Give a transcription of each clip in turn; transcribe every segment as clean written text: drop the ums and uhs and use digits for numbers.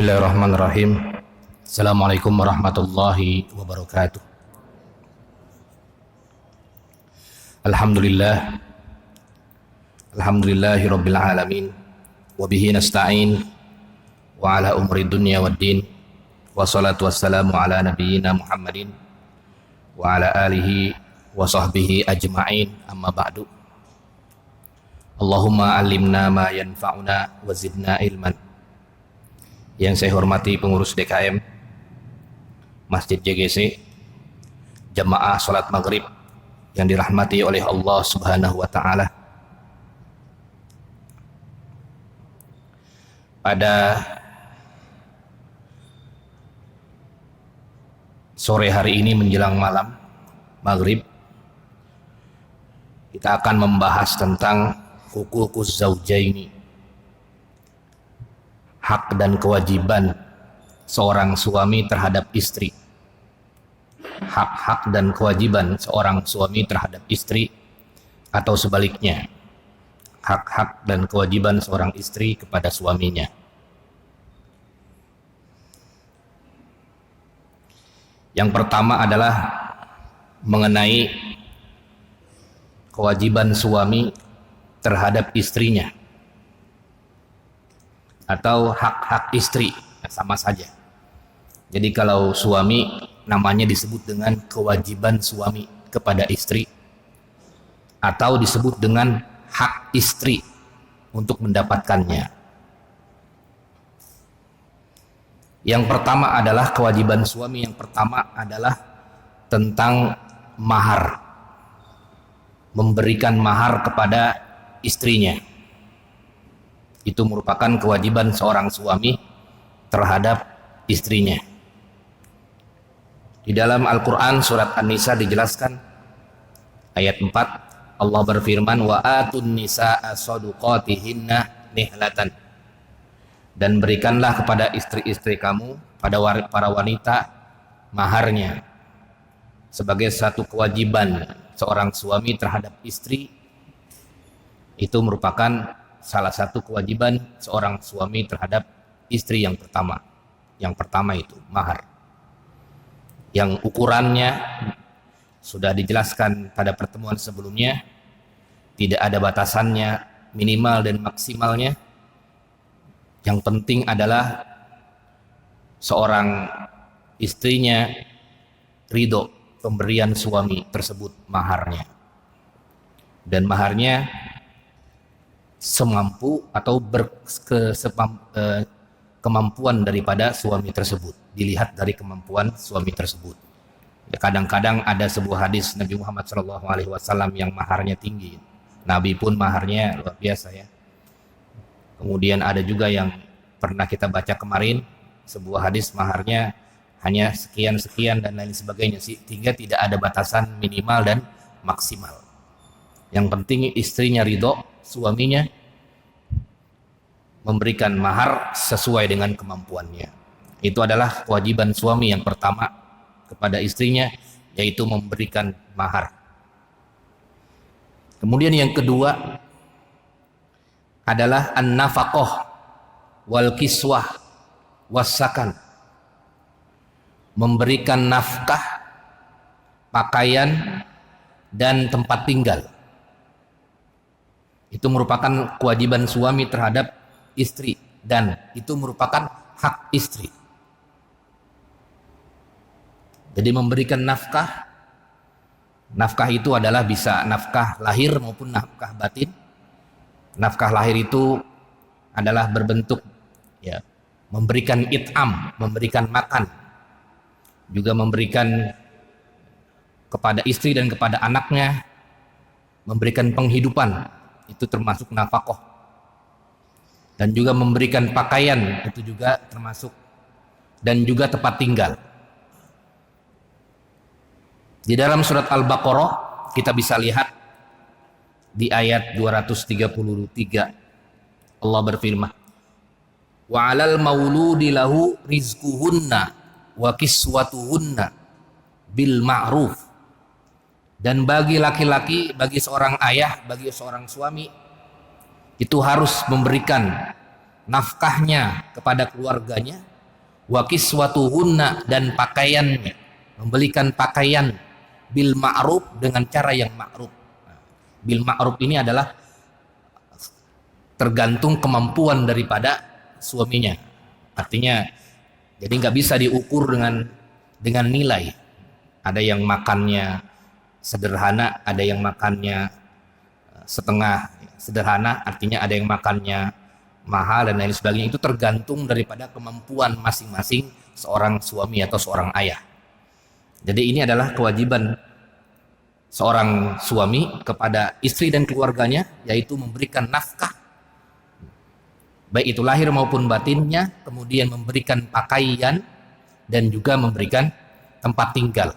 Bismillahirrahmanirrahim. Assalamualaikum warahmatullahi wabarakatuh. Alhamdulillah. Alhamdulillahi rabbil alamin. Wabihi nasta'in. Wa ala umri dunya waddin. Wassalatu wassalamu ala nabiyyina Muhammadin. Wa ala alihi wa sahbihi ajma'in. Amma ba'du. Allahumma alimna ma yanfa'una wa zidna ilman. Yang saya hormati pengurus DKM Masjid JGC, jamaah salat maghrib yang dirahmati oleh Allah Subhanahu wa Ta'ala. Pada sore hari ini menjelang malam maghrib, kita akan membahas tentang huququz zaujaini, hak dan kewajiban seorang suami terhadap istri. Hak-hak dan kewajiban seorang suami terhadap istri, atau sebaliknya, hak-hak dan kewajiban seorang istri kepada suaminya. Yang pertama adalah mengenai kewajiban suami terhadap istrinya, atau hak-hak istri, sama saja. Jadi kalau suami, namanya disebut dengan kewajiban suami kepada istri, atau disebut dengan hak istri untuk mendapatkannya. Yang pertama adalah kewajiban suami, yang pertama adalah tentang mahar, memberikan mahar kepada istrinya. Itu merupakan kewajiban seorang suami terhadap istrinya. Di dalam Al-Quran surat An-Nisa dijelaskan ayat 4, Allah berfirman, wa atun nisaa saduqatihinna nihlatan, dan berikanlah kepada istri-istri kamu, pada para wanita, maharnya, sebagai satu kewajiban seorang suami terhadap istri. Itu merupakan salah satu kewajiban seorang suami terhadap istri yang pertama. Yang pertama itu mahar, yang ukurannya sudah dijelaskan pada pertemuan sebelumnya, tidak ada batasannya, minimal dan maksimalnya. Yang penting adalah seorang istrinya ridho pemberian suami tersebut maharnya, dan maharnya semampu atau kemampuan daripada suami tersebut, dilihat dari kemampuan suami tersebut. Ya, kadang-kadang ada sebuah hadis Nabi Muhammad SAW yang maharnya tinggi, Nabi pun maharnya luar biasa ya. Kemudian ada juga yang pernah kita baca kemarin, sebuah hadis maharnya hanya sekian-sekian dan lain sebagainya, sehingga tidak ada batasan minimal dan maksimal. Yang penting istrinya ridho, suaminya memberikan mahar sesuai dengan kemampuannya. Itu adalah kewajiban suami yang pertama kepada istrinya, yaitu memberikan mahar. Kemudian yang kedua adalah an-nafaqah wal kiswah wassakan, memberikan nafkah, pakaian, dan tempat tinggal. Itu merupakan kewajiban suami terhadap istri, dan itu merupakan hak istri. Jadi memberikan nafkah, nafkah itu adalah bisa nafkah lahir maupun nafkah batin. Nafkah lahir itu adalah berbentuk ya, memberikan it'am, memberikan makan, juga memberikan kepada istri dan kepada anaknya, memberikan penghidupan, itu termasuk nafkah. Dan juga memberikan pakaian, itu juga termasuk, dan juga tempat tinggal. Di dalam surat Al-Baqarah kita bisa lihat di ayat 233, Allah berfirman, wa 'alal mauludi lahu rizquhunna wa kiswatuhunna bil ma'ruf, dan bagi laki-laki, bagi seorang ayah, bagi seorang suami, itu harus memberikan nafkahnya kepada keluarganya wa kiswatuhunna, dan pakaiannya, membelikan pakaian bil ma'ruf, dengan cara yang ma'ruf. Bil ma'ruf ini adalah tergantung kemampuan daripada suaminya. Artinya jadi nggak bisa diukur dengan nilai. Ada yang makannya sederhana, ada yang makannya setengah sederhana, artinya ada yang makannya mahal dan lain sebagainya. Itu tergantung daripada kemampuan masing-masing seorang suami atau seorang ayah. Jadi ini adalah kewajiban seorang suami kepada istri dan keluarganya, yaitu memberikan nafkah, baik itu lahir maupun batinnya, kemudian memberikan pakaian, dan juga memberikan tempat tinggal.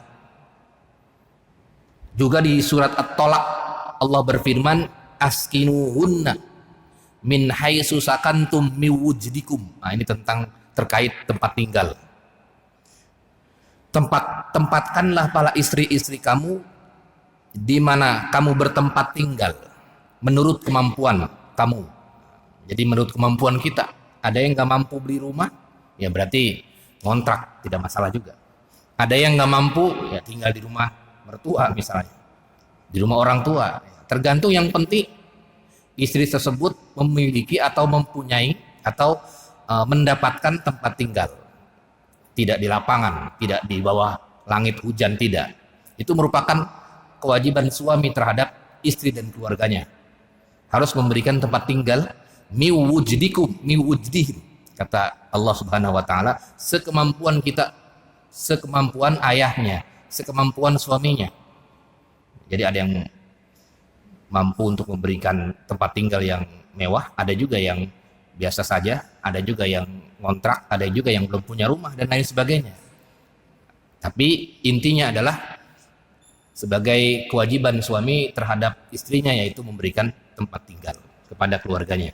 Juga di surat At-Tolak Allah berfirman, askinuhunna min haitsu sakantum min wujdikum. Nah, ini terkait tempat tinggal. Tempatkanlah para istri-istri kamu di mana kamu bertempat tinggal menurut kemampuan kamu. Jadi menurut kemampuan kita. Ada yang nggak mampu beli rumah, ya berarti ngontrak, tidak masalah juga. Ada yang nggak mampu, ya tinggal di rumah mertua misalnya, di rumah orang tua. Tergantung, yang penting istri tersebut memiliki atau mempunyai atau mendapatkan tempat tinggal. Tidak di lapangan, tidak di bawah langit hujan, tidak. Itu merupakan kewajiban suami terhadap istri dan keluarganya. Harus memberikan tempat tinggal, miwujdikum, miwujdihim, kata Allah Subhanahu wa taala, sekemampuan kita, sekemampuan ayahnya, sekemampuan suaminya. Jadi ada yang mampu untuk memberikan tempat tinggal yang mewah, ada juga yang biasa saja, ada juga yang ngontrak, ada juga yang belum punya rumah dan lain sebagainya. Tapi intinya adalah sebagai kewajiban suami terhadap istrinya, yaitu memberikan tempat tinggal kepada keluarganya.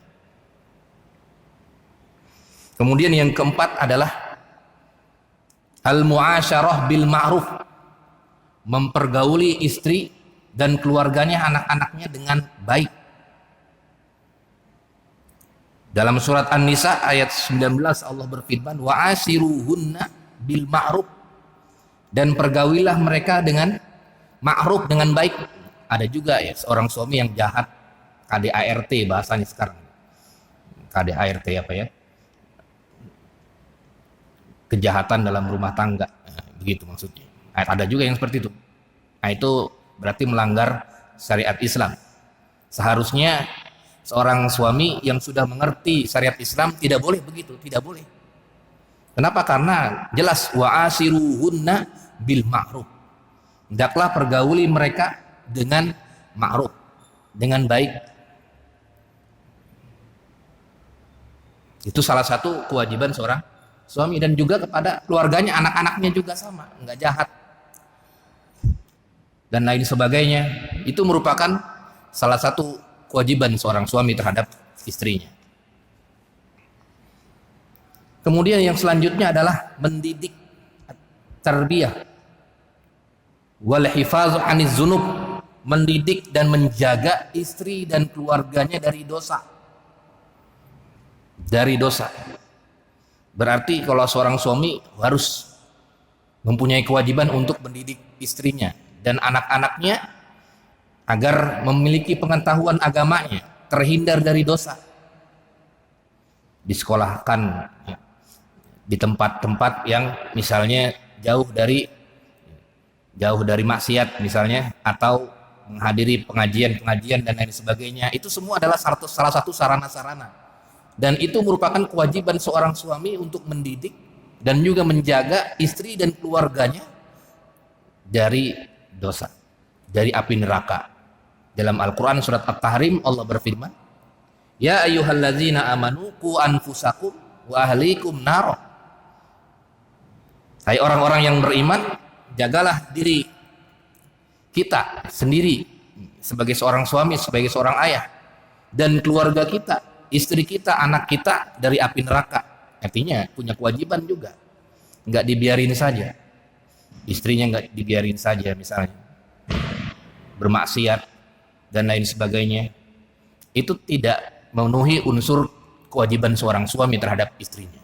Kemudian yang keempat adalah al-mu'asyarah bil ma'ruf, mempergauli istri dan keluarganya, anak-anaknya dengan baik. Dalam surat An-Nisa ayat 19 Allah berfirman, wa asiruhunna bil ma'ruf, dan pergaulilah mereka dengan ma'ruf, dengan baik. Ada juga ya seorang suami yang jahat, KDART bahasanya sekarang. KDART apa ya? Kejahatan dalam rumah tangga, nah, begitu maksudnya. Ada juga yang seperti itu. Nah, itu berarti melanggar syariat Islam. Seharusnya seorang suami yang sudah mengerti syariat Islam tidak boleh begitu, tidak boleh. Kenapa? Karena jelas wa asiruhunna bil ma'ruf. Hendaklah pergauli mereka dengan ma'ruf, dengan baik. Itu salah satu kewajiban seorang suami, dan juga kepada keluarganya, anak-anaknya juga sama, enggak jahat dan lain sebagainya. Itu merupakan salah satu kewajiban seorang suami terhadap istrinya. Kemudian yang selanjutnya adalah mendidik, tarbiyah wal hifaz 'aniz dzunub, mendidik dan menjaga istri dan keluarganya dari dosa. Dari dosa. Berarti kalau seorang suami harus mempunyai kewajiban untuk mendidik istrinya dan anak-anaknya agar memiliki pengetahuan agamanya, terhindar dari dosa. Disekolahkan ya, di tempat-tempat yang misalnya jauh dari maksiat misalnya, atau menghadiri pengajian-pengajian dan lain sebagainya. Itu semua adalah salah satu sarana-sarana. Dan itu merupakan kewajiban seorang suami untuk mendidik dan juga menjaga istri dan keluarganya dari dosa, dari api neraka. Dalam Al-Quran surat At-Tahrim Allah berfirman, ya ayyuhalladzina amanu qu anfusakum wa ahlikum nar. Hai orang-orang yang beriman, jagalah diri kita sendiri sebagai seorang suami, sebagai seorang ayah, dan keluarga kita, istri kita, anak kita dari api neraka. Artinya punya kewajiban juga, nggak dibiarin saja. Istrinya nggak dibiarin saja misalnya bermaksiat dan lain sebagainya. Itu tidak memenuhi unsur kewajiban seorang suami terhadap istrinya.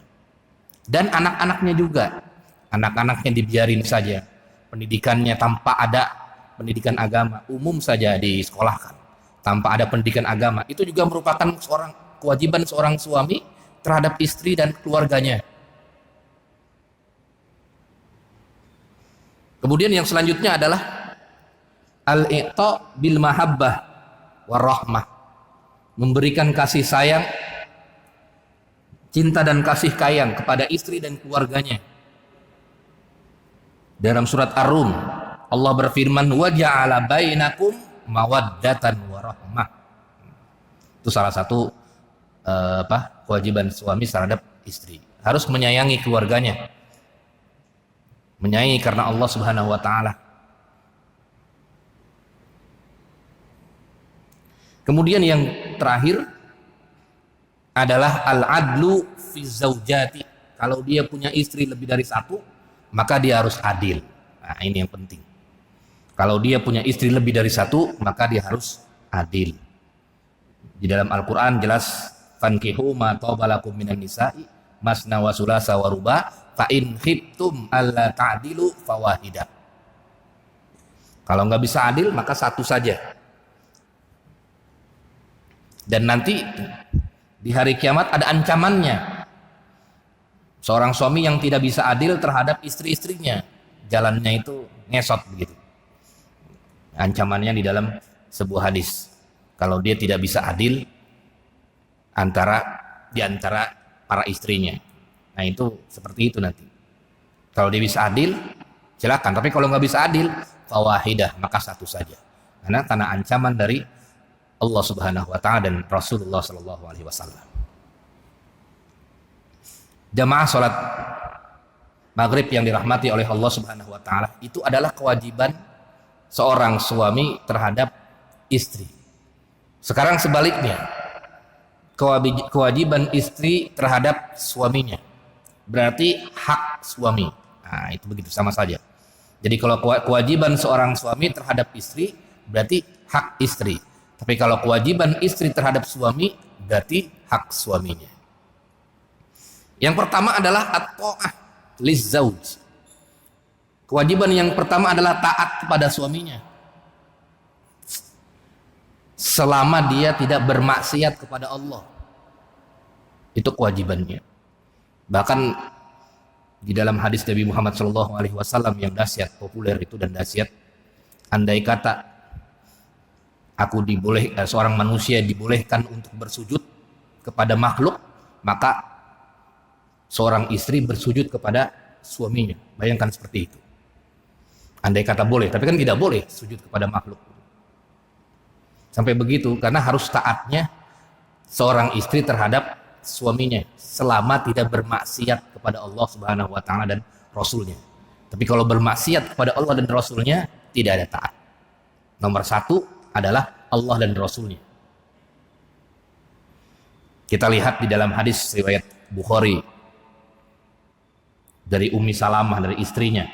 Dan anak-anaknya juga, anak-anaknya dibiarin saja pendidikannya tanpa ada pendidikan agama, umum saja disekolahkan tanpa ada pendidikan agama. Itu juga merupakan kewajiban seorang suami terhadap istri dan keluarganya. Kemudian yang selanjutnya adalah al-i'ta bil mahabbah warahmah, memberikan kasih sayang, cinta dan kasih sayang kepada istri dan keluarganya. Dalam surat Ar-Rum Allah berfirman, wa ja'ala bainakum mawaddatan warahmah. Itu salah satu kewajiban suami terhadap istri, harus menyayangi keluarganya, menyayangi karena Allah Subhanahu wa taala. Kemudian yang terakhir adalah al-adlu fi zaujati. Kalau dia punya istri lebih dari satu, maka dia harus adil. Nah, ini yang penting. Kalau dia punya istri lebih dari satu, maka dia harus adil. Di dalam Al-Quran jelas, fankihu ma taba lakum minan nisa'i masna wa sulasa wa ruba fa in khiftum alla ta'dilu fawahida. Kalau nggak bisa adil, maka satu saja. Dan nanti di hari kiamat ada ancamannya. Seorang suami yang tidak bisa adil terhadap istri-istrinya, jalannya itu ngesot begitu. Ancamannya di dalam sebuah hadis. Kalau dia tidak bisa adil di antara para istrinya. Nah itu seperti itu nanti. Kalau dia bisa adil, silakan. Tapi kalau nggak bisa adil, fawahidah, maka satu saja. Karena ancaman dari Allah Subhanahu wa taala dan Rasulullah sallallahu alaihi wasallam. Jamaah salat maghrib yang dirahmati oleh Allah Subhanahu wa taala, itu adalah kewajiban seorang suami terhadap istri. Sekarang sebaliknya, kewajiban istri terhadap suaminya. Berarti hak suami. Nah, itu begitu sama saja. Jadi kalau kewajiban seorang suami terhadap istri berarti hak istri. Tapi kalau kewajiban istri terhadap suami berarti hak suaminya. Yang pertama adalah at-ta'ah lizzauj. Kewajiban yang pertama adalah taat kepada suaminya. Selama dia tidak bermaksiat kepada Allah. Itu kewajibannya. Bahkan di dalam hadis Nabi Muhammad SAW yang dahsyat, populer itu dan dahsyat, andai kata seorang manusia dibolehkan untuk bersujud kepada makhluk, maka seorang istri bersujud kepada suaminya. Bayangkan seperti itu. Andai kata boleh, tapi kan tidak boleh sujud kepada makhluk. Sampai begitu, karena harus taatnya seorang istri terhadap suaminya selama tidak bermaksiat kepada Allah Subhanahu wa taala dan Rasulnya. Tapi kalau bermaksiat kepada Allah dan Rasulnya, tidak ada taat. Nomor satu adalah Allah dan Rasulnya. Kita lihat di dalam hadis riwayat Bukhari dari Ummi Salamah, dari istrinya,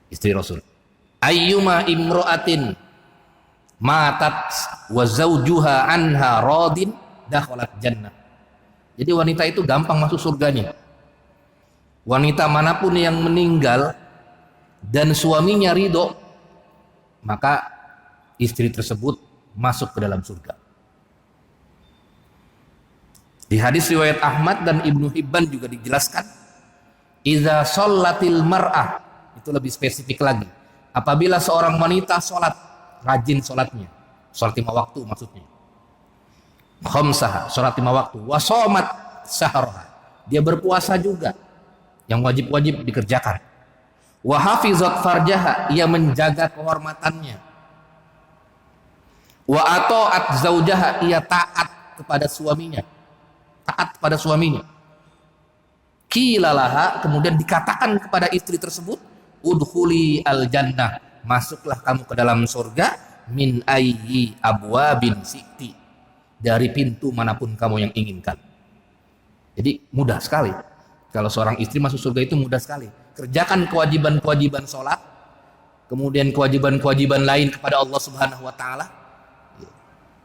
istri Rasul. Ayyuma imro'atin matat wa zawjuha anha radin dakhalat jannah. Jadi wanita itu gampang masuk surganya. Wanita manapun yang meninggal dan suaminya ridho, maka istri tersebut masuk ke dalam surga. Di hadis riwayat Ahmad dan Ibnu Hibban juga dijelaskan, idza shallatil mar'ah, itu lebih spesifik lagi. Apabila seorang wanita sholat, rajin sholatnya, sholat 5 waktu maksudnya. Khamsaha, sholat 5 waktu. Wa shamat sahraha, dia berpuasa juga, yang wajib-wajib dikerjakan. Wa hafizat farjaha, ia menjaga kehormatannya. Wa ata'at zaujaha, ia taat kepada suaminya. Taat kepada suaminya. Qilalaha, kemudian dikatakan kepada istri tersebut, udkhuli al jannah, masuklah kamu ke dalam surga, min ayyi abwabin siti, dari pintu manapun kamu yang inginkan. Jadi mudah sekali. Kalau seorang istri masuk surga itu mudah sekali. Kerjakan kewajiban-kewajiban sholat, kemudian kewajiban-kewajiban lain kepada Allah Subhanahu wa taala.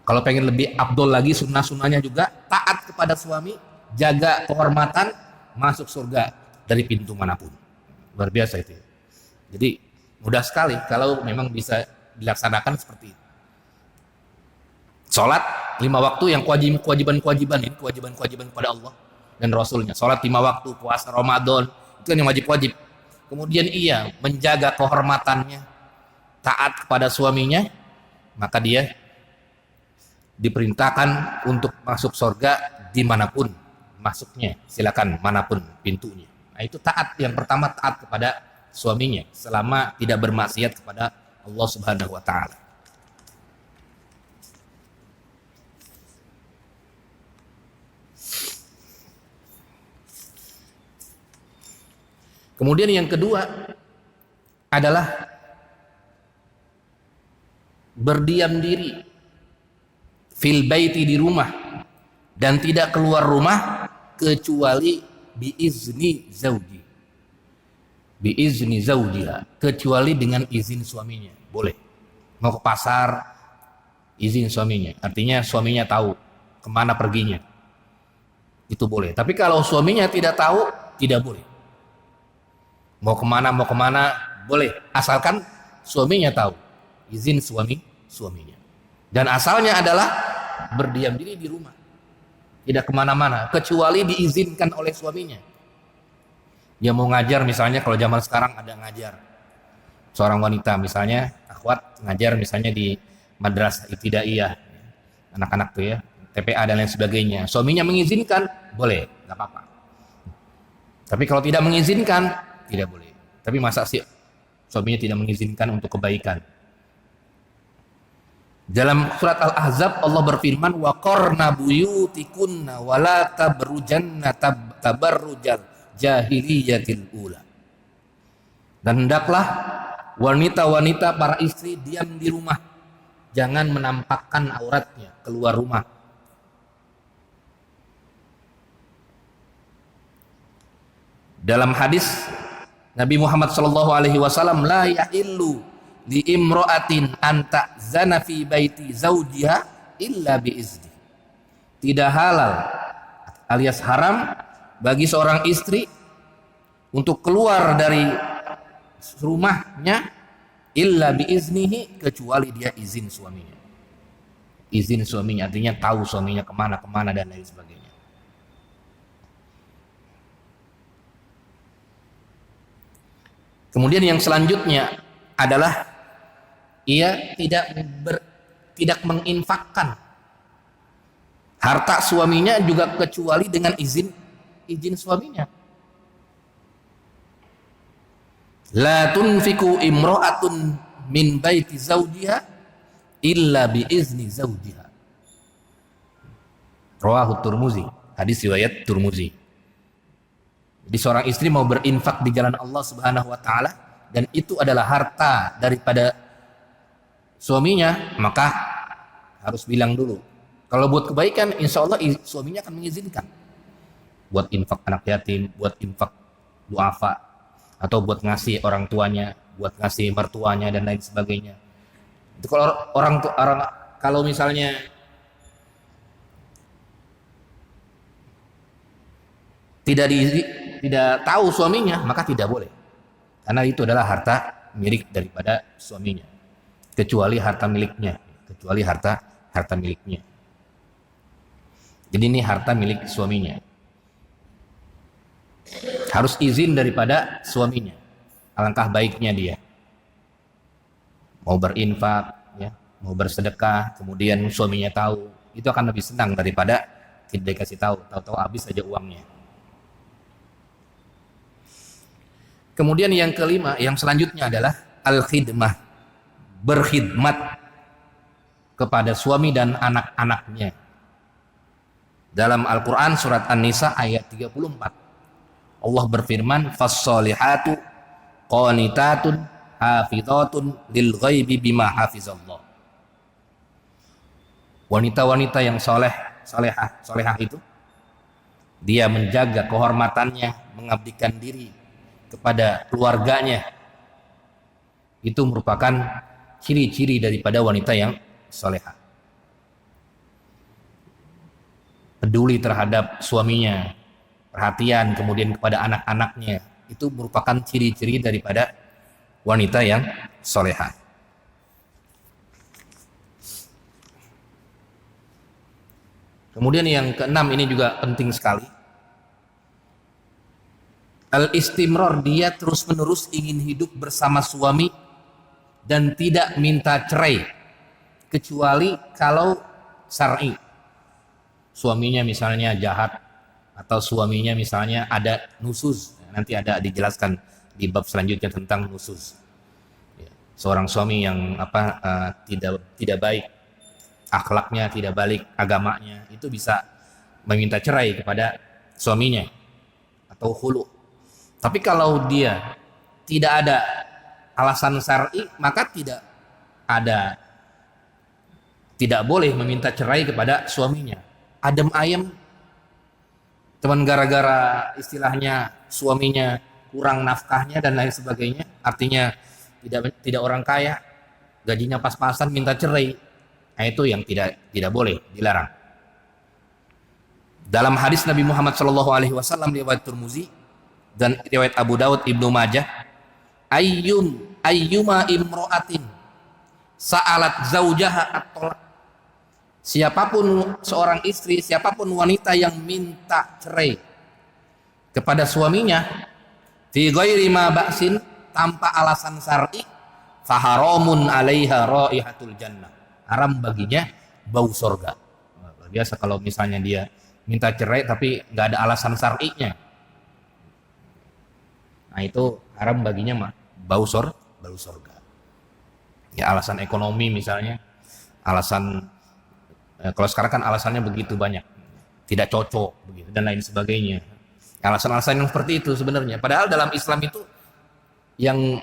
Kalau pengen lebih afdol lagi, sunnah-sunnahnya juga taat kepada suami, jaga kehormatan, masuk surga dari pintu manapun. Luar biasa itu. Jadi mudah sekali kalau memang bisa dilaksanakan seperti itu. Sholat 5 waktu yang kewajiban-kewajiban ini, kewajiban-kewajiban kepada Allah dan Rasulnya. Sholat 5 waktu, puasa Ramadan, itu yang wajib-wajib. Kemudian ia menjaga kehormatannya, taat kepada suaminya, maka dia diperintahkan untuk masuk surga dimanapun masuknya, silakan manapun pintunya. Nah itu taat, yang pertama taat kepada suaminya selama tidak bermaksiat kepada Allah Subhanahu wa taala. Kemudian yang kedua adalah berdiam diri fil baiti, di rumah, dan tidak keluar rumah kecuali biizni zauji, biizni zaujiha, kecuali dengan izin suaminya. Boleh mau ke pasar, izin suaminya, artinya suaminya tahu kemana perginya, itu boleh. Tapi kalau suaminya tidak tahu, tidak boleh. Mau kemana boleh, asalkan suaminya tahu, izin suaminya. Dan asalnya adalah berdiam diri di rumah, tidak kemana-mana kecuali diizinkan oleh suaminya. Dia mau ngajar misalnya, kalau zaman sekarang ada ngajar, seorang wanita misalnya akhwat ngajar misalnya di madrasah ibtidaiyah, anak-anak tuh ya, TPA dan lain sebagainya, suaminya mengizinkan, boleh, nggak apa-apa. Tapi kalau tidak mengizinkan, tidak boleh. Tapi masa sih suaminya tidak mengizinkan untuk kebaikan? Dalam surat Al-Ahzab Allah berfirman, wa qarna buyutikunna wa la tabrujanna tabarrujal jahiliyatil ula. Dan hendaklah wanita-wanita para istri diam di rumah, jangan menampakkan auratnya keluar rumah. Dalam hadis Nabi Muhammad SAW, la yahillu li imra'atin anta zana fi baiti zawjiha illa biizni. Tidak halal alias haram bagi seorang istri untuk keluar dari rumahnya illa biiznihi, kecuali dia izin suaminya. Izin suaminya artinya tahu suaminya kemana dan lain sebagainya. Kemudian yang selanjutnya adalah ia tidak menginfakkan harta suaminya juga kecuali dengan izin suaminya. La tunfiku imra'atun min baiti zawjiha illa bi izni zawjiha. Rawahu Tirmidzi, hadis riwayat Tirmidzi. Jadi seorang istri mau berinfak di jalan Allah Subhanahu wa taala dan itu adalah harta daripada suaminya, maka harus bilang dulu. Kalau buat kebaikan, insya Allah suaminya akan mengizinkan. Buat infak anak yatim, buat infak duafa, atau buat ngasih orang tuanya, buat ngasih mertuanya dan lain sebagainya. Itu kalau kalau misalnya tidak tahu suaminya, maka tidak boleh. Karena itu adalah harta milik daripada suaminya. Kecuali harta miliknya. Jadi ini harta milik suaminya. Harus izin daripada suaminya. Alangkah baiknya dia mau berinfak, ya, mau bersedekah, kemudian suaminya tahu, itu akan lebih senang daripada tidak dikasih tahu habis saja uangnya. Kemudian yang kelima, yang selanjutnya adalah al-khidmah, berkhidmat kepada suami dan anak-anaknya. Dalam Al-Quran surat An-Nisa ayat 34, Allah berfirman, fas-solihatu qanitatun hafizatun lil ghaibi bima hafizallah. Wanita-wanita yang solehah itu, dia menjaga kehormatannya, mengabdikan diri kepada keluarganya. Itu merupakan ciri-ciri daripada wanita yang solehah. Peduli terhadap suaminya, perhatian, kemudian kepada anak-anaknya, itu merupakan ciri-ciri daripada wanita yang solehah. Kemudian yang keenam, ini juga penting sekali. Al-istimrar, dia terus-menerus ingin hidup bersama suami dan tidak minta cerai, kecuali kalau syar'i. Suaminya misalnya jahat, atau suaminya misalnya ada nusuz. Nanti ada dijelaskan di bab selanjutnya tentang nusuz. Seorang suami yang tidak baik akhlaknya, tidak baik agamanya, itu bisa meminta cerai kepada suaminya atau khulu. Tapi kalau dia tidak ada alasan syar'i, maka tidak boleh meminta cerai kepada suaminya. Adem ayem, cuman gara-gara istilahnya suaminya kurang nafkahnya dan lain sebagainya, artinya tidak orang kaya, gajinya pas-pasan, minta cerai. Nah, itu yang tidak boleh, dilarang. Dalam hadis Nabi Muhammad SAW riwayat Tirmizi dan riwayat Abu Daud, Ibnu Majah, ayyuma imro'atin sa'alat zaujaha at-talaq, siapapun seorang istri, siapapun wanita yang minta cerai kepada suaminya, fi ghairi ma ba'sin, tanpa alasan syar'i, faharamun 'alaiha raihatul jannah, haram baginya bau surga. Biasa kalau misalnya dia minta cerai tapi nggak ada alasan syar'inya, nah itu haram baginya bau surga. Ya, alasan ekonomi misalnya, alasan kalau sekarang kan alasannya begitu banyak, tidak cocok begitu dan lain sebagainya. Alasan-alasan yang seperti itu sebenarnya, padahal dalam Islam itu yang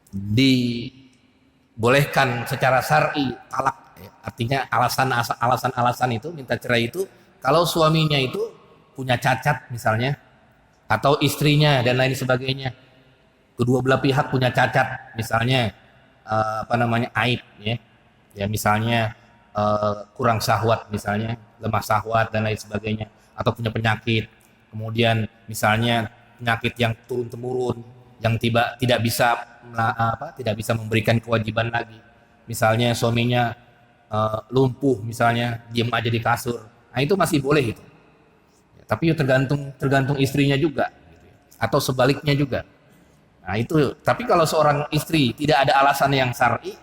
dibolehkan secara syar'i talak, ya, artinya alasan itu minta cerai itu kalau suaminya itu punya cacat misalnya, atau istrinya dan lain sebagainya, kedua belah pihak punya cacat misalnya, aib, ya misalnya kurang syahwat, misalnya lemah syahwat dan lain sebagainya, atau punya penyakit, kemudian misalnya penyakit yang turun temurun, yang tidak bisa memberikan kewajiban lagi, misalnya suaminya lumpuh, misalnya diem aja di kasur, nah itu masih boleh itu. Tapi tergantung istrinya juga, atau sebaliknya juga. Nah itu, tapi kalau seorang istri tidak ada alasan yang syar'i,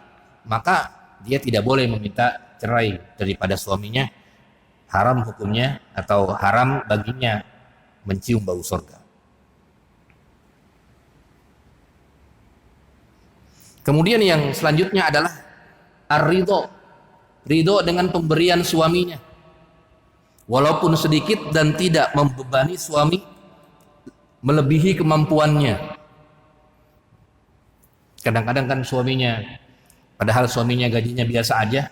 maka dia tidak boleh meminta cerai daripada suaminya, haram hukumnya, atau haram baginya mencium bau surga. Kemudian yang selanjutnya adalah ar-ridho, ridho dengan pemberian suaminya, walaupun sedikit dan tidak membebani suami melebihi kemampuannya. Kadang-kadang kan suaminya, padahal suaminya gajinya biasa aja,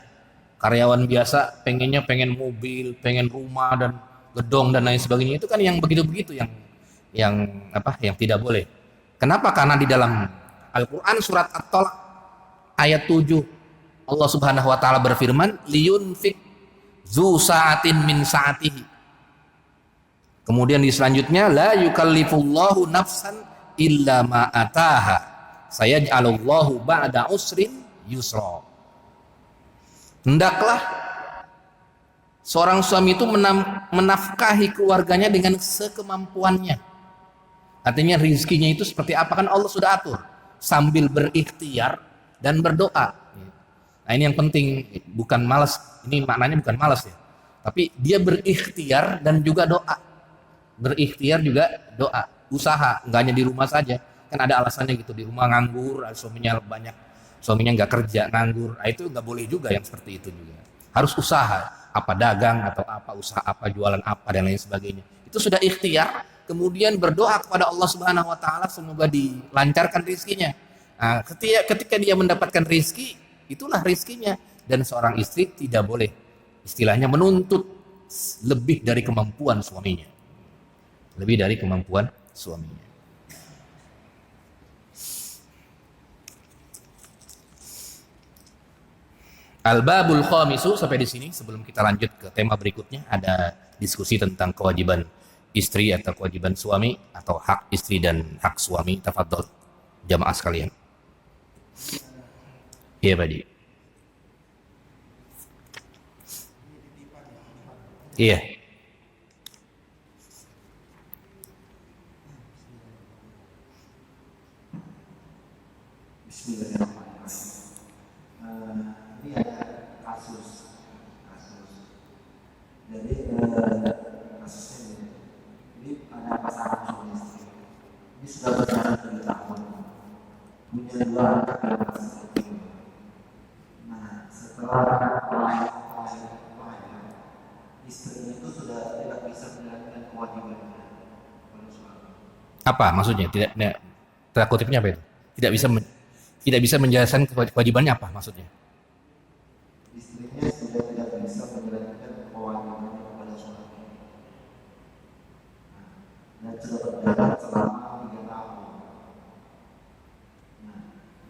karyawan biasa, pengen mobil, pengen rumah dan gedung dan lain sebagainya, itu kan yang begitu-begitu yang tidak boleh. Kenapa? Karena di dalam Al-Quran surat At-Talaq ayat 7 Allah Subhanahu wa taala berfirman, liyunfik zu sa'atin min sa'atihi. Kemudian di selanjutnya, la yukallifullahu nafsan illa ma ataha, sayaj'alullahu ba'da usrin yusra. Hendaklah seorang suami itu menafkahi keluarganya dengan sekemampuannya. Artinya rizkinya itu seperti apa, kan Allah sudah atur, sambil berikhtiar dan berdoa. Nah ini yang penting, bukan malas, ini maknanya bukan malas ya, tapi dia berikhtiar dan juga doa. Berikhtiar juga doa, usaha, nggak hanya di rumah saja, kan ada alasannya gitu, di rumah nganggur, suaminya banyak, suaminya nggak kerja, nganggur, nah itu nggak boleh juga yang seperti itu juga. Harus usaha, apa dagang atau apa, usaha apa, jualan apa dan lain sebagainya. Itu sudah ikhtiar, kemudian berdoa kepada Allah Subhanahu wa taala semoga dilancarkan rizkinya. Nah, ketika dia mendapatkan rizki, itulah rizkinya. Dan seorang istri tidak boleh istilahnya menuntut lebih dari kemampuan suaminya. Lebih dari kemampuan suaminya. Al-babul khamisu, sampai di sini sebelum kita lanjut ke tema berikutnya, ada diskusi tentang kewajiban istri atau kewajiban suami atau hak istri dan hak suami. Tafadhol jamaah sekalian. Iya Pak Di. Iya. Ini ada kasus. Jadi kasusnya ini, ada pasangan suami istri. Ini sudah berjalan 7 tahun, punya 2 anak yang masih kecil. Nah, setelah melahirkan, istrinya itu sudah tidak bisa menjalankan kewajibannya kepada suami. Apa maksudnya? Tanda kutipnya apa itu? Tidak bisa menjelaskan kewajibannya apa maksudnya? Istrinya sudah tidak bisa menjalankan kewajibannya kepada suami. Dan sudah berjalan selama 3 tahun. Nah,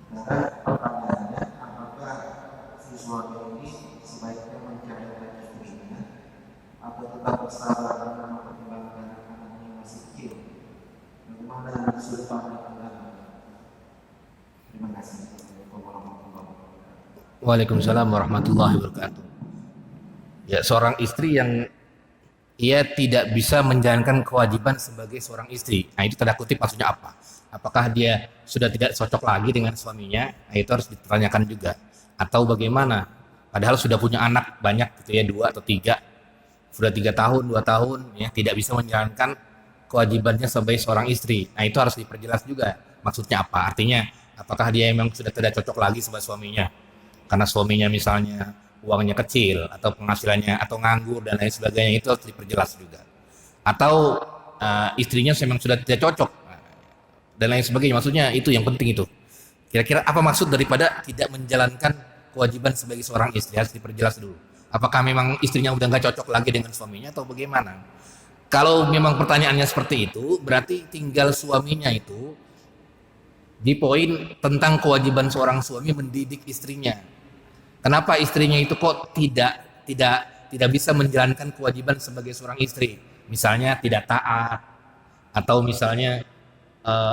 sekarang pertanyaannya, apakah si suami ini sebaiknya menceraikan istrinya atau tetap bersabar karena mempertimbangkan anaknya masih kecil? Bagaimana dari sudut pandang Anda? Terima kasih. Waalaikumsalam warahmatullahi wabarakatuh. Ya, seorang istri yang ia tidak bisa menjalankan kewajiban sebagai seorang istri. Nah, itu tanda kutip maksudnya apa? Apakah dia sudah tidak cocok lagi dengan suaminya? Nah, itu harus ditanyakan juga. Atau bagaimana? Padahal sudah punya anak banyak gitu ya, 2 atau 3. Sudah 3 tahun, 2 tahun ya, tidak bisa menjalankan kewajibannya sebagai seorang istri. Nah, itu harus diperjelas juga. Maksudnya apa? Artinya, apakah dia memang sudah tidak cocok lagi sebagai suaminya? Karena suaminya misalnya uangnya kecil atau penghasilannya atau nganggur dan lain sebagainya, itu harus diperjelas juga. Atau istrinya memang sudah tidak cocok dan lain sebagainya, maksudnya itu yang penting itu. Kira-kira apa maksud daripada tidak menjalankan kewajiban sebagai seorang istri, harus diperjelas dulu. Apakah memang istrinya udah nggak cocok lagi dengan suaminya atau bagaimana? Kalau memang pertanyaannya seperti itu, berarti tinggal suaminya itu di poin tentang kewajiban seorang suami mendidik istrinya. Kenapa istrinya itu kok tidak bisa menjalankan kewajiban sebagai seorang istri? Misalnya tidak taat, atau misalnya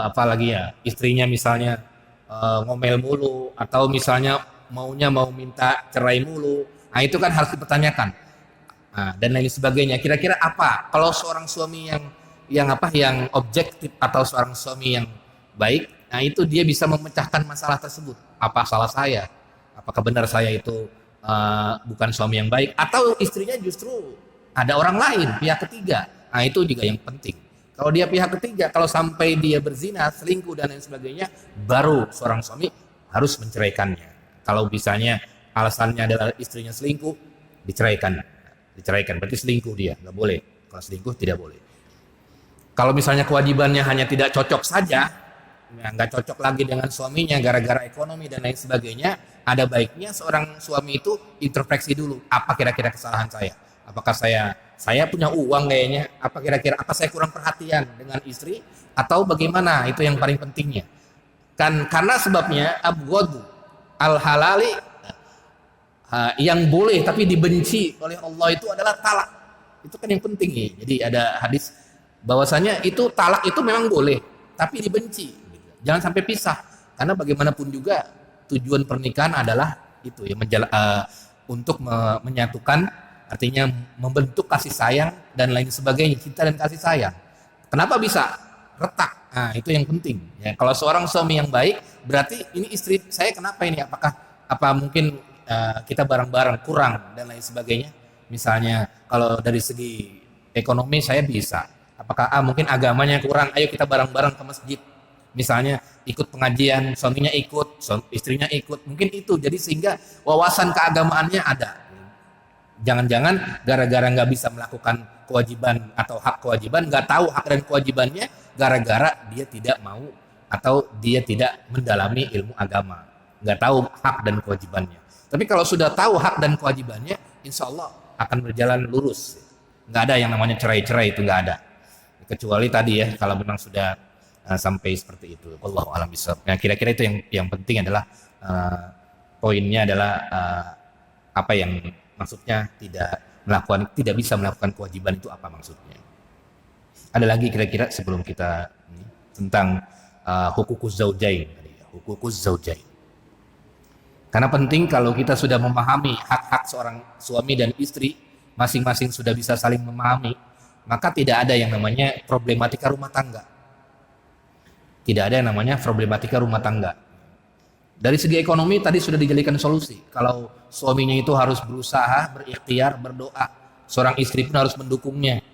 apalagi ya, istrinya misalnya ngomel mulu, atau misalnya mau minta cerai mulu. Nah, itu kan harus dipertanyakan. Nah, dan lain sebagainya. Kira-kira apa? Kalau seorang suami yang objektif atau seorang suami yang baik, nah itu dia bisa memecahkan masalah tersebut. Apa salah saya? Apakah benar saya itu bukan suami yang baik, atau istrinya justru ada orang lain, pihak ketiga? Nah, itu juga yang penting. Kalau dia pihak ketiga, kalau sampai dia berzina, selingkuh dan lain sebagainya, baru seorang suami harus menceraikannya. Kalau misalnya alasannya adalah istrinya selingkuh, diceraikan, berarti selingkuh dia, nggak boleh. Kalau selingkuh tidak boleh. Kalau misalnya kewajibannya hanya tidak cocok saja, nggak cocok lagi dengan suaminya gara-gara ekonomi dan lain sebagainya, ada baiknya seorang suami itu introspeksi dulu, apa kira-kira kesalahan saya? Apakah saya punya uang kayaknya? Apa kira-kira apa saya kurang perhatian dengan istri atau bagaimana? Itu yang paling pentingnya. Kan karena sebabnya abghadu al halali, yang boleh tapi dibenci oleh Allah itu adalah talak. Itu kan yang penting ya. Jadi ada hadis bahwasanya itu talak itu memang boleh tapi dibenci. Jangan sampai pisah, karena bagaimanapun juga tujuan pernikahan adalah itu ya, untuk menyatukan, artinya membentuk kasih sayang dan lain sebagainya, cinta dan kasih sayang. Kenapa bisa retak? Nah, itu yang penting. Ya, kalau seorang suami yang baik, berarti ini istri saya kenapa ini? Apa mungkin kita bareng-bareng kurang dan lain sebagainya? Misalnya kalau dari segi ekonomi saya bisa. Apakah mungkin agamanya kurang? Ayo kita bareng-bareng ke masjid. Misalnya ikut pengajian, suaminya ikut, istrinya ikut, mungkin itu. Jadi sehingga wawasan keagamaannya ada. Jangan-jangan gara-gara nggak bisa melakukan kewajiban atau hak kewajiban, nggak tahu hak dan kewajibannya, gara-gara dia tidak mau atau dia tidak mendalami ilmu agama, nggak tahu hak dan kewajibannya. Tapi kalau sudah tahu hak dan kewajibannya, insya Allah akan berjalan lurus. Nggak ada yang namanya cerai-cerai, itu nggak ada. Kecuali tadi ya, kalau memang sudah sampai seperti itu. Wallahu a'lam bishawab. Nah, kira-kira itu yang penting adalah poinnya adalah apa yang maksudnya tidak bisa melakukan kewajiban itu apa maksudnya. Ada lagi kira-kira sebelum kita ini, tentang hukukuz zaujain, hukukuz zaujain. Karena penting kalau kita sudah memahami hak-hak seorang suami dan istri, masing-masing sudah bisa saling memahami, maka tidak ada yang namanya problematika rumah tangga. Tidak ada yang namanya problematika rumah tangga. Dari segi ekonomi tadi sudah dijadikan solusi. Kalau suaminya itu harus berusaha, berikhtiar, berdoa. Seorang istri pun harus mendukungnya.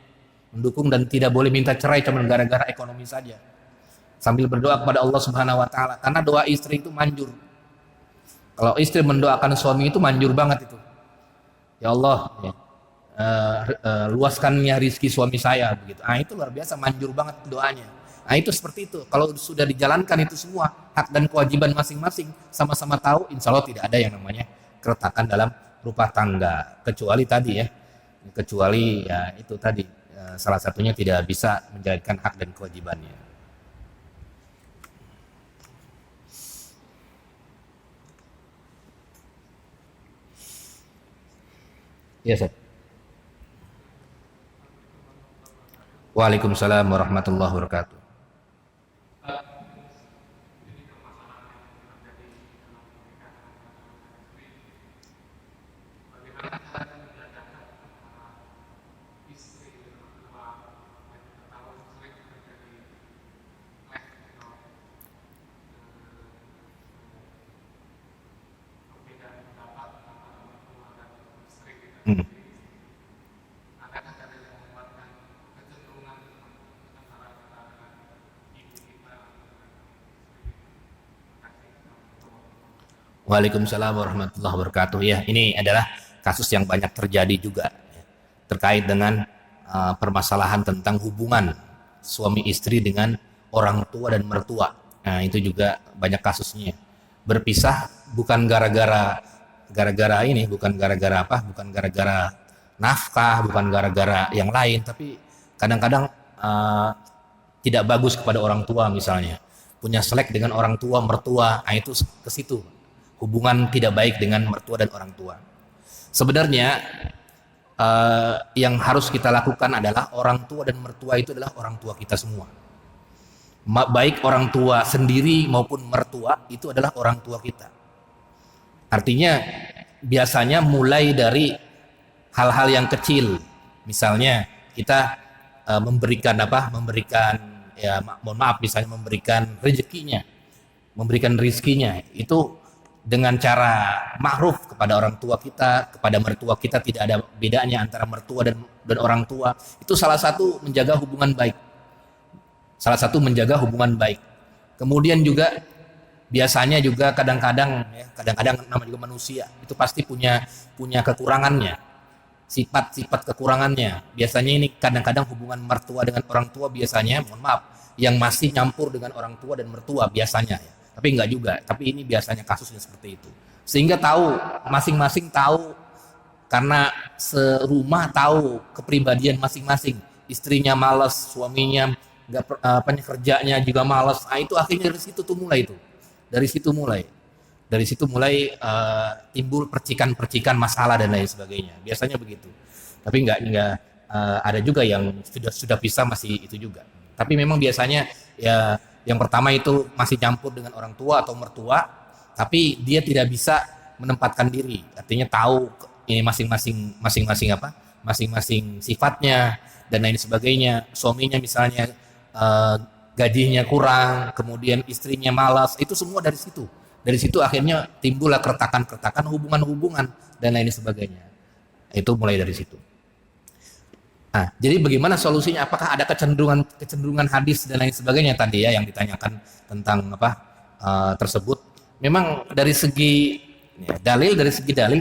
Mendukung dan tidak boleh minta cerai cuma gara-gara ekonomi saja. Sambil berdoa kepada Allah Subhanahu wa taala. Karena doa istri itu manjur. Kalau istri mendoakan suami itu manjur banget itu. Ya Allah, ya, luaskannya rizki suami saya begitu. Itu luar biasa, manjur banget doanya. Itu seperti itu. Kalau sudah dijalankan itu semua hak dan kewajiban masing-masing sama-sama tahu, insya Allah tidak ada yang namanya keretakan dalam rumah tangga. Kecuali tadi ya, kecuali ya itu tadi salah satunya tidak bisa menjalankan hak dan kewajibannya. Ya, Ustaz. Waalaikumsalam warahmatullahi wabarakatuh. Hmm. Waalaikumsalam warahmatullahi wabarakatuh. Ya, ini adalah kasus yang banyak terjadi juga ya, terkait dengan permasalahan tentang hubungan suami istri dengan orang tua dan mertua. Nah, itu juga banyak kasusnya. Berpisah bukan gara-gara ini, bukan gara-gara apa? Bukan gara-gara nafkah, bukan gara-gara yang lain, tapi kadang-kadang tidak bagus kepada orang tua misalnya. Punya selek dengan orang tua, mertua. Nah, itu ke situ. Hubungan tidak baik dengan mertua dan orang tua. Sebenarnya yang harus kita lakukan adalah orang tua dan mertua itu adalah orang tua kita semua. Baik orang tua sendiri maupun mertua itu adalah orang tua kita. Artinya biasanya mulai dari hal-hal yang kecil. Misalnya kita memberikan ya mohon maaf misalnya memberikan rezekinya, memberikan rizkinya itu dengan cara ma'ruf kepada orang tua kita, kepada mertua kita, tidak ada bedanya antara mertua dan orang tua. Itu salah satu menjaga hubungan baik. Salah satu menjaga hubungan baik. Kemudian juga biasanya juga kadang-kadang namanya juga manusia, itu pasti punya kekurangannya. Sifat-sifat kekurangannya. Biasanya ini kadang-kadang hubungan mertua dengan orang tua biasanya, mohon maaf, yang masih nyampur dengan orang tua dan mertua biasanya ya. Tapi enggak juga, tapi ini biasanya kasusnya seperti itu. Sehingga tahu, masing-masing tahu, karena serumah tahu kepribadian masing-masing. Istrinya malas, suaminya kerjanya juga malas. Itu akhirnya dari situ tuh mulai itu. Dari situ mulai timbul percikan-percikan masalah dan lain sebagainya. Biasanya begitu. Tapi enggak ada juga yang sudah bisa masih itu juga. Tapi memang biasanya ya yang pertama itu masih campur dengan orang tua atau mertua, tapi dia tidak bisa menempatkan diri. Artinya tahu ini masing-masing sifatnya dan lain sebagainya. Suaminya misalnya gajinya kurang, kemudian istrinya malas, itu semua dari situ. Dari situ akhirnya timbullah keretakan-keretakan hubungan-hubungan dan lain sebagainya. Itu mulai dari situ. Nah, jadi bagaimana solusinya? Apakah ada kecenderungan hadis dan lain sebagainya tadi ya yang ditanyakan tentang tersebut? Memang dari segi dalil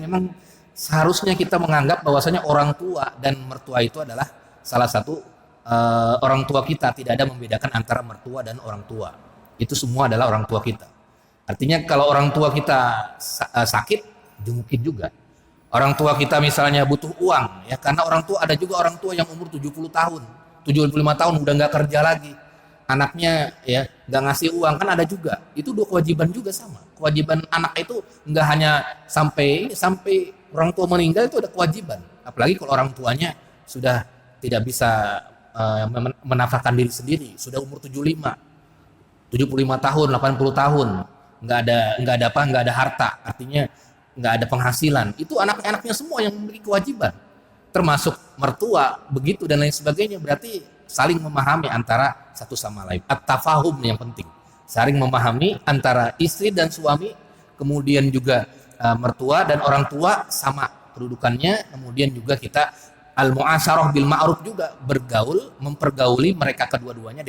memang seharusnya kita menganggap bahwasanya orang tua dan mertua itu adalah salah satu orang tua kita. Tidak ada membedakan antara mertua dan orang tua. Itu semua adalah orang tua kita. Artinya kalau orang tua kita sakit, jengukin juga. Orang tua kita misalnya butuh uang, ya karena orang tua ada juga orang tua yang umur 70 tahun, 75 tahun udah nggak kerja lagi, anaknya ya nggak ngasih uang, kan ada juga. Itu dua kewajiban juga sama. Kewajiban anak itu nggak hanya sampai orang tua meninggal, itu ada kewajiban. Apalagi kalau orang tuanya sudah tidak bisa menafkahkan diri sendiri, sudah umur 75 tahun, 80 tahun, nggak ada harta, artinya nggak ada penghasilan. Itu anak-anaknya semua yang memiliki kewajiban, termasuk mertua, begitu dan lain sebagainya. Berarti saling memahami antara satu sama lain. At-tafahum yang penting, saling memahami antara istri dan suami, kemudian juga mertua dan orang tua sama kedudukannya. Kemudian juga kita al-mu'asyarah bil ma'ruf, juga bergaul, mempergauli mereka kedua-duanya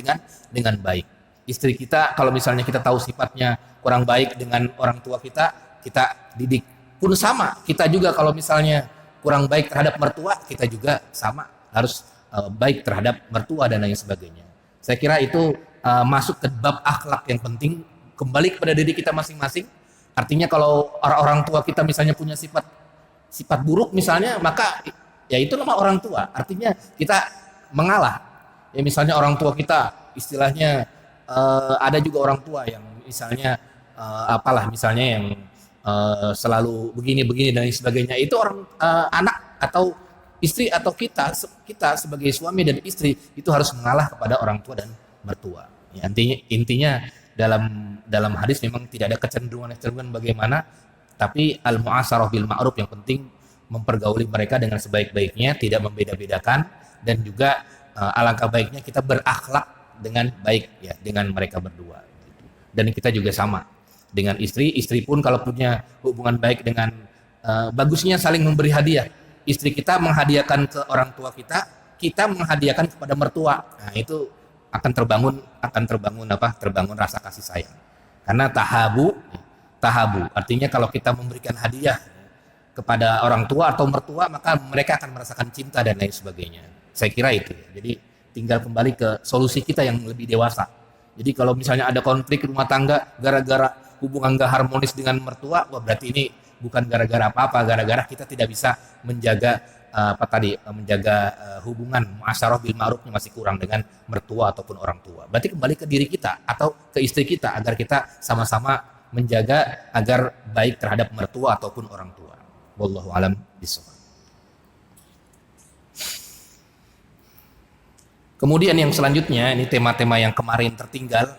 dengan baik. Istri kita kalau misalnya kita tahu sifatnya kurang baik dengan orang tua kita, kita didik pun sama. Kita juga kalau misalnya kurang baik terhadap mertua, kita juga sama harus baik terhadap mertua dan lain sebagainya. Saya kira itu masuk ke bab akhlak yang penting, kembali kepada diri kita masing-masing. Artinya kalau orang tua kita misalnya punya sifat buruk misalnya, maka ya itu nama orang tua. Artinya kita mengalah. Ya misalnya orang tua kita istilahnya ada juga orang tua yang misalnya misalnya yang selalu begini dan lain sebagainya. Itu orang anak atau istri atau kita sebagai suami dan istri itu harus mengalah kepada orang tua dan mertua. Ya, intinya dalam hadis memang tidak ada kecenderungan bagaimana, tapi al-mu'asyarah bil ma'ruf, yang penting mempergauli mereka dengan sebaik-baiknya, tidak membeda-bedakan, dan juga alangkah baiknya kita berakhlak dengan baik ya dengan mereka berdua gitu. Dan kita juga sama dengan istri pun kalau punya hubungan baik dengan bagusnya saling memberi hadiah. Istri kita menghadiahkan ke orang tua kita menghadiahkan kepada mertua. Nah, itu akan terbangun rasa kasih sayang. Karena tahabu artinya kalau kita memberikan hadiah kepada orang tua atau mertua, maka mereka akan merasakan cinta dan lain sebagainya. Saya kira itu ya. Jadi tinggal kembali ke solusi kita yang lebih dewasa. Jadi kalau misalnya ada konflik rumah tangga gara-gara hubungan gak harmonis dengan mertua, wah berarti ini bukan gara-gara apa-apa, gara-gara kita tidak bisa menjaga hubungan muasyarah bil ma'rufnya masih kurang dengan mertua ataupun orang tua. Berarti kembali ke diri kita atau ke istri kita agar kita sama-sama menjaga agar baik terhadap mertua ataupun orang tua. Wallahu a'lam bishawab. Kemudian yang selanjutnya, ini tema-tema yang kemarin tertinggal,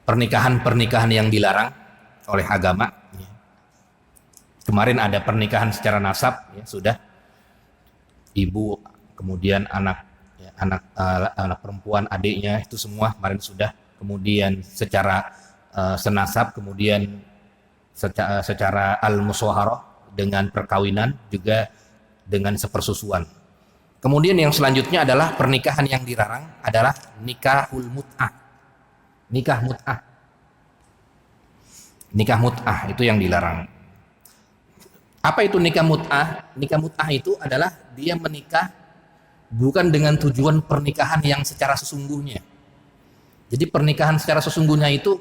pernikahan-pernikahan yang dilarang oleh agama. Kemarin ada pernikahan secara nasab, ya, sudah ibu, kemudian anak perempuan, adiknya, itu semua kemarin sudah. Kemudian secara senasab, kemudian secara al-musyawarah dengan perkawinan, juga dengan sepersusuan. Kemudian yang selanjutnya adalah pernikahan yang dilarang adalah nikahul mut'ah. Nikah mut'ah itu yang dilarang. Apa itu nikah mut'ah? Nikah mut'ah itu adalah dia menikah bukan dengan tujuan pernikahan yang secara sesungguhnya. Jadi pernikahan secara sesungguhnya itu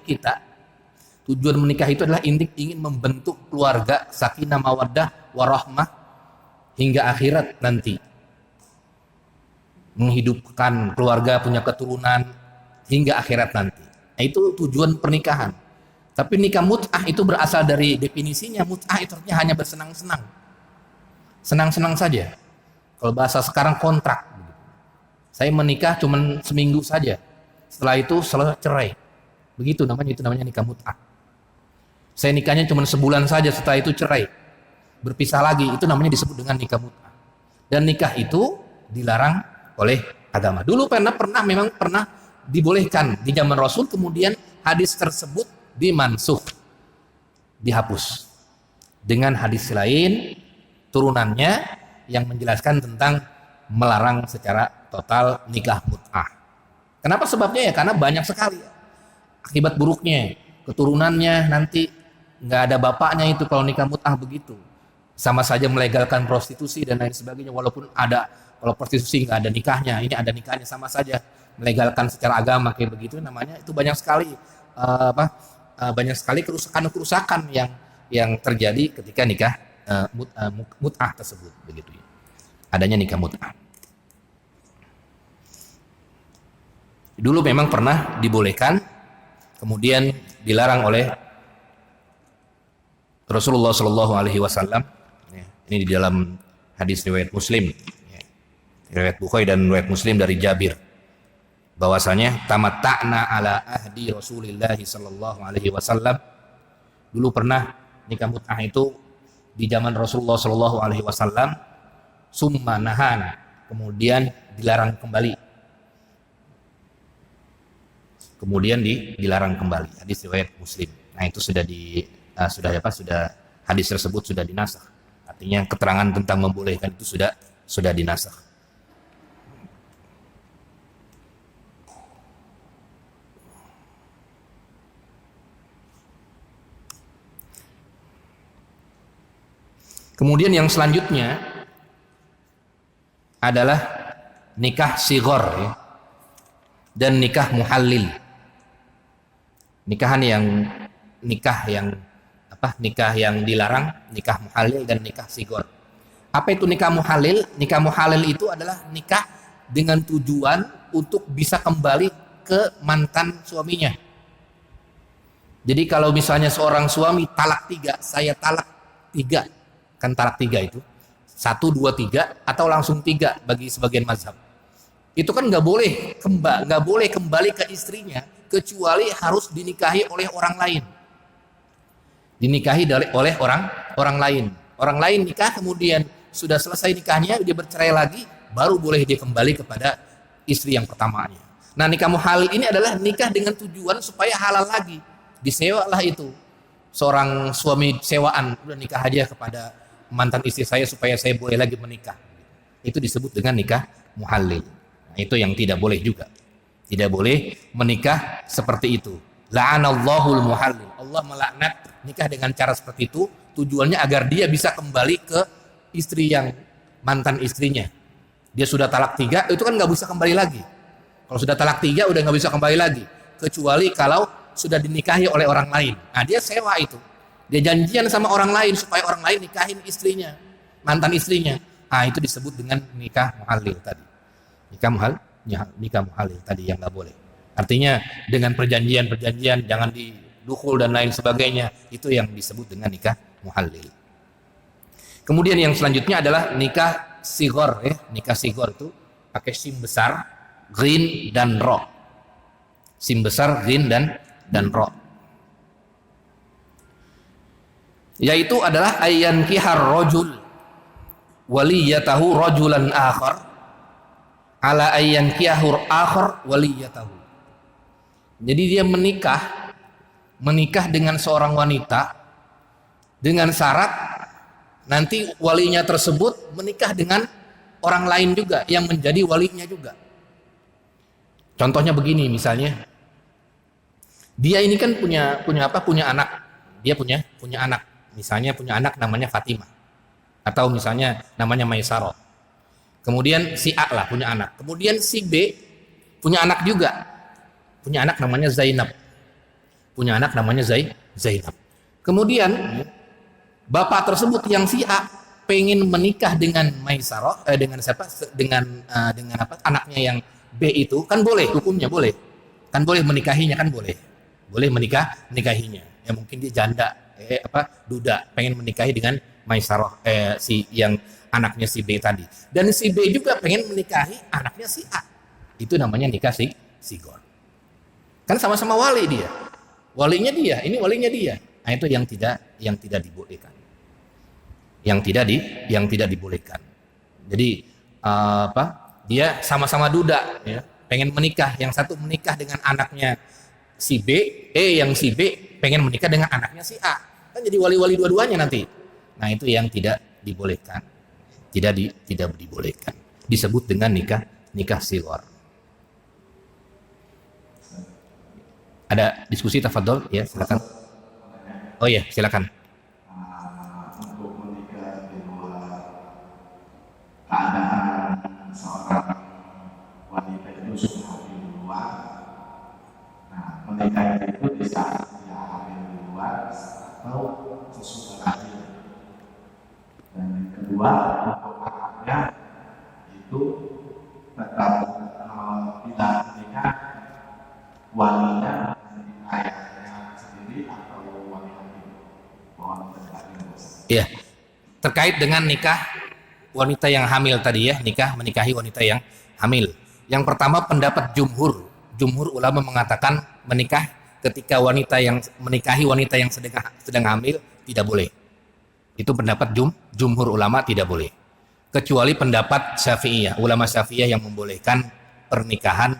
tujuan menikah itu adalah ingin membentuk keluarga sakinah mawaddah warahmah hingga akhirat nanti. Menghidupkan keluarga, punya keturunan hingga akhirat nanti. Nah, itu tujuan pernikahan. Tapi nikah mut'ah itu berasal dari definisinya, mut'ah itu artinya hanya bersenang-senang. Senang-senang saja. Kalau bahasa sekarang kontrak. Saya menikah cuma seminggu saja. Setelah itu cerai. Begitu itu namanya nikah mut'ah. Saya nikahnya cuma sebulan saja, setelah itu cerai. Berpisah lagi, itu namanya disebut dengan nikah mut'ah. Dan nikah itu dilarang oleh agama. Dulu memang pernah dibolehkan di zaman Rasul, kemudian hadis tersebut dimansuh, dihapus dengan hadis lain turunannya yang menjelaskan tentang melarang secara total nikah mut'ah. Kenapa sebabnya? Ya karena banyak sekali akibat buruknya, keturunannya nanti nggak ada bapaknya itu kalau nikah mut'ah begitu. Sama saja melegalkan prostitusi dan lain sebagainya, walaupun kalau prostitusi nggak ada nikahnya, ini ada nikahnya, sama saja melegalkan secara agama kayak begitu, namanya itu banyak sekali kerusakan yang terjadi ketika nikah mut'ah tersebut begitu ya. Adanya nikah mut'ah. Dulu memang pernah dibolehkan, kemudian dilarang oleh Rasulullah Shallallahu Alaihi Wasallam. Ini di dalam hadis riwayat Muslim. Riwayat Bukhari dan riwayat Muslim dari Jabir bahwasanya tamatta'na ala ahdi Rasulillah sallallahu alaihi wasallam. Dulu pernah nikah mut'ah itu di zaman Rasulullah sallallahu alaihi wasallam, summa nahana, kemudian dilarang kembali. Kemudian dilarang kembali. Hadis riwayat Muslim. Nah, itu sudah hadis tersebut sudah dinasakh. Artinya keterangan tentang membolehkan itu sudah dinasakh. Kemudian yang selanjutnya adalah nikah sighar ya, dan nikah muhallil. Nikah yang dilarang, nikah muhallil dan nikah sighar. Apa itu nikah muhallil? Nikah muhallil itu adalah nikah dengan tujuan untuk bisa kembali ke mantan suaminya. Jadi kalau misalnya seorang suami talak 3, saya talak 3, kan talak 3 itu 1, 2, 3 atau langsung 3 bagi sebagian mazhab. Itu kan nggak boleh kembali ke istrinya kecuali harus dinikahi oleh orang lain. Dinikahi oleh orang lain. Orang lain nikah, kemudian sudah selesai nikahnya, dia bercerai lagi, baru boleh dia kembali kepada istri yang pertamanya. Nah, nikah muhalil ini adalah nikah dengan tujuan supaya halal lagi. Disewalah itu. Seorang suami sewaan, udah nikah aja kepada mantan istri saya supaya saya boleh lagi menikah. Itu disebut dengan nikah muhallil. Nah, itu yang tidak boleh juga. Tidak boleh menikah seperti itu. La'anallahul muhallil. Allah melaknat nikah dengan cara seperti itu, tujuannya agar dia bisa kembali ke istri yang mantan istrinya. Dia sudah talak 3, itu kan nggak bisa kembali lagi. Kalau sudah talak 3 udah nggak bisa kembali lagi, kecuali kalau sudah dinikahi oleh orang lain. Nah, dia sewa itu. Dia janjian sama orang lain supaya orang lain nikahin istrinya, mantan istrinya. Ah, itu disebut dengan nikah muhallil tadi. Nikah muhallil tadi yang nggak boleh. Artinya dengan perjanjian jangan didukul dan lain sebagainya, itu yang disebut dengan nikah muhallil. Kemudian yang selanjutnya adalah nikah sighar ya. Nikah sighar itu pakai sim besar, ghin dan ro. Sim besar, ghin dan ro. Yaitu adalah ayyan kihar rajul waliyatahu rajulan akhar ala ayyan kihur akhar waliyatahu. Jadi dia menikah dengan seorang wanita dengan syarat nanti walinya tersebut menikah dengan orang lain juga yang menjadi walinya juga. Contohnya begini, misalnya dia ini kan punya anak. Dia punya anak. Misalnya punya anak namanya Fatimah, atau misalnya namanya Maisarah. Kemudian si A lah punya anak. Kemudian si B punya anak juga. Punya anak namanya Zainab. Punya anak namanya Zainab. Kemudian bapak tersebut yang si A pengen menikah dengan Maisarah, dengan siapa? Dengan anaknya yang B itu, kan boleh, hukumnya boleh. Kan boleh menikahinya, kan boleh. Boleh menikahinya. Ya mungkin dia janda, duda, pengen menikahi dengan Maisarah, si yang anaknya si B tadi. Dan si B juga pengen menikahi anaknya si A. Itu namanya nikah sighar. Kan sama-sama wali dia. Walinya dia, ini walinya dia. Nah, itu yang tidak dibolehkan. Yang tidak dibolehkan. Jadi dia sama-sama duda ya, pengen menikah. Yang satu menikah dengan anaknya si B, yang si B pengen menikah dengan anaknya si A. Kan jadi wali-wali dua-duanya nanti. Nah, itu yang tidak dibolehkan. Tidak dibolehkan. Disebut dengan nikah sighar. Ada diskusi, tafadhol ya, silakan. Oh ya, silakan. Untuk menikah di luar keadaan seorang wanita itu sudah hamil di luar. Nah, menikah itu di saat dia hamil di luar atau sesudah hamil. Dan kedua, untuk anaknya itu tetap tidak menikah walinya ayahnya sendiri atau wali lagi. Mohon penjelasan. Iya. Terkait dengan nikah wanita yang hamil tadi ya, menikahi wanita yang hamil. Yang pertama pendapat jumhur ulama mengatakan menikah ketika menikahi wanita yang sedang hamil tidak boleh. Itu pendapat jumhur ulama, tidak boleh. Kecuali pendapat Syafi'iyah, ulama Syafi'iyah yang membolehkan pernikahan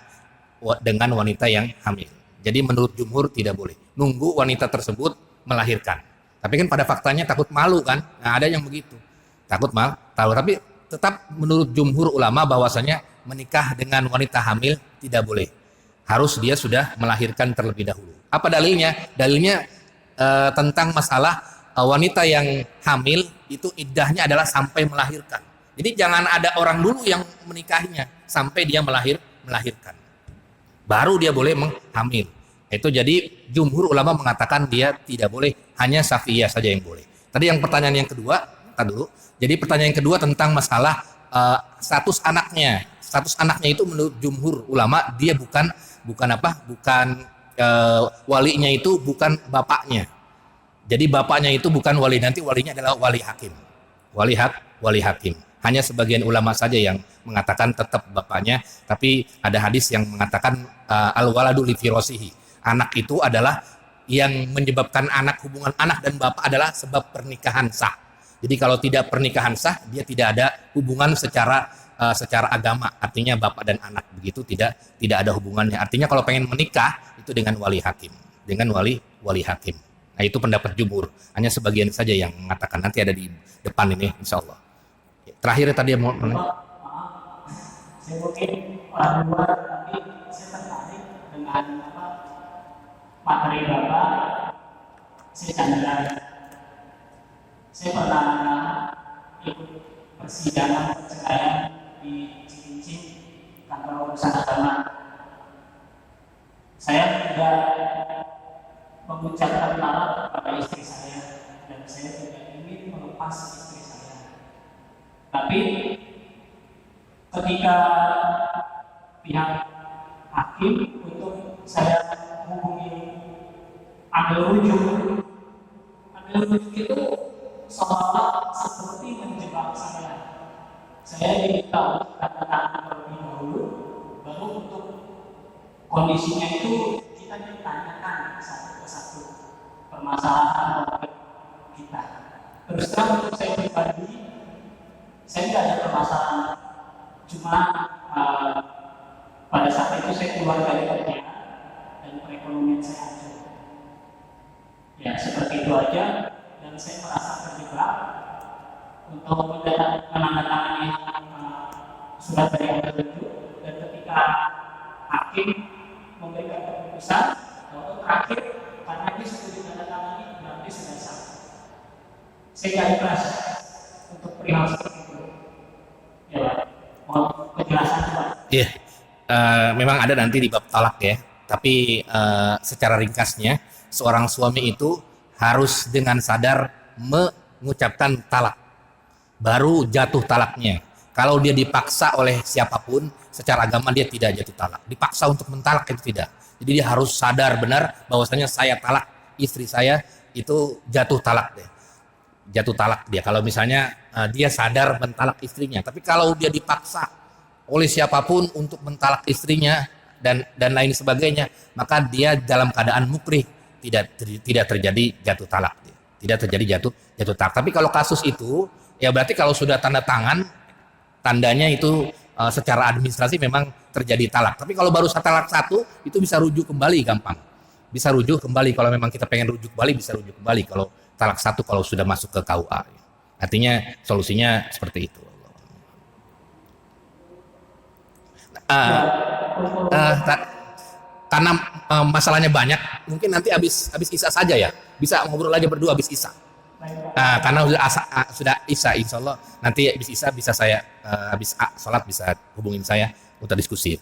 dengan wanita yang hamil. Jadi menurut jumhur tidak boleh. Nunggu wanita tersebut melahirkan. Tapi kan pada faktanya takut malu kan? Nah, ada yang begitu. Takut malu. Tapi tetap menurut jumhur ulama bahwasanya menikah dengan wanita hamil tidak boleh. Harus dia sudah melahirkan terlebih dahulu. Apa dalilnya? Dalilnya tentang masalah wanita yang hamil itu iddahnya adalah sampai melahirkan. Jadi jangan ada orang dulu yang menikahinya sampai dia melahirkan. Baru dia boleh menghamil. Itu jadi jumhur ulama mengatakan dia tidak boleh, hanya Syafi'iyah saja yang boleh. Tadi yang pertanyaan yang kedua, dulu. Jadi pertanyaan yang kedua tentang masalah status anaknya. Status anaknya itu menurut jumhur ulama dia bukan walinya itu bukan bapaknya. Jadi bapaknya itu bukan wali, nanti walinya adalah wali hakim. Wali hakim. Hanya sebagian ulama saja yang mengatakan tetap bapaknya, tapi ada hadis yang mengatakan al-waladu li firasihi. Anak itu adalah yang menyebabkan hubungan anak dan bapak adalah sebab pernikahan sah. Jadi kalau tidak pernikahan sah, dia tidak ada hubungan secara agama, artinya bapak dan anak begitu tidak ada hubungannya. Artinya kalau pengen menikah itu dengan wali hakim, wali hakim. Nah itu pendapat jumhur. Hanya sebagian saja yang mengatakan, nanti ada di depan ini insya Allah. Terakhir tadi mau saya mungkin orang luar, tapi saya tertarik dengan materi Bapak. Saya canda. Saya pernah ikut persidangan perceraian di Cilincing, kantor urusan agama. Saya tidak mengucapkan talak kepada istri saya, dan saya tidak ingin melepas istri saya. Tapi ketika pihak hakim untuk saya hubungi ambil rujuk itu seolah seperti menjebak saya. Saya diminta untuk katakan terlebih dahulu, baru untuk kondisinya itu kita ditanyakan satu persatu permasalahan kita. Terus terang untuk saya pribadi, saya tidak ada permasalahan, cuma pada saat itu saya keluar dari kerja dan perekonomian saya hancur. Ya seperti itu aja, dan saya merasa terjebak untuk menandatangani surat dari ambil itu, dan ketika hakim memberikan keputusan bahwa terakhir karena ini sudah ditandatangani berarti sudah sah. Saya tidak ikhlas untuk perihal seperti itu. Ya, mau kejelasan Pak? Iya, memang ada nanti di bab talak ya. Tapi secara ringkasnya, seorang suami itu harus dengan sadar mengucapkan talak, baru jatuh talaknya. Kalau dia dipaksa oleh siapapun, secara agama dia tidak jatuh talak. Dipaksa untuk mentalak itu tidak. Jadi dia harus sadar benar bahwasanya saya talak istri saya, itu jatuh talak dia. Jatuh talak dia. Kalau misalnya dia sadar mentalak istrinya, tapi kalau dia dipaksa oleh siapapun untuk mentalak istrinya dan lain sebagainya, maka dia dalam keadaan mukrih, tidak terjadi jatuh talak dia. Tidak terjadi jatuh talak. Tapi kalau kasus itu ya berarti kalau sudah tanda tangan, tandanya itu secara administrasi memang terjadi talak. Tapi kalau baru talak satu, itu bisa rujuk kembali gampang. Bisa rujuk kembali kalau memang kita pengen rujuk kembali, bisa rujuk kembali kalau talak satu kalau sudah masuk ke KUA. Artinya solusinya seperti itu. Karena masalahnya banyak, mungkin nanti habis isya saja ya. Bisa ngobrol aja berdua habis isya. Karena sudah isya, insya Allah nanti habis isya bisa saya habis sholat bisa hubungin saya untuk diskusi.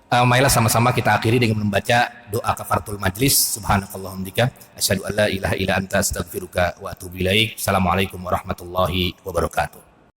Marilah sama-sama kita akhiri dengan membaca doa kafaratul majlis. Subhanakallahumma bika asyhadu an la ilaha illa anta astaghfiruka wa atubu ilaik. Assalamualaikum warahmatullahi wabarakatuh.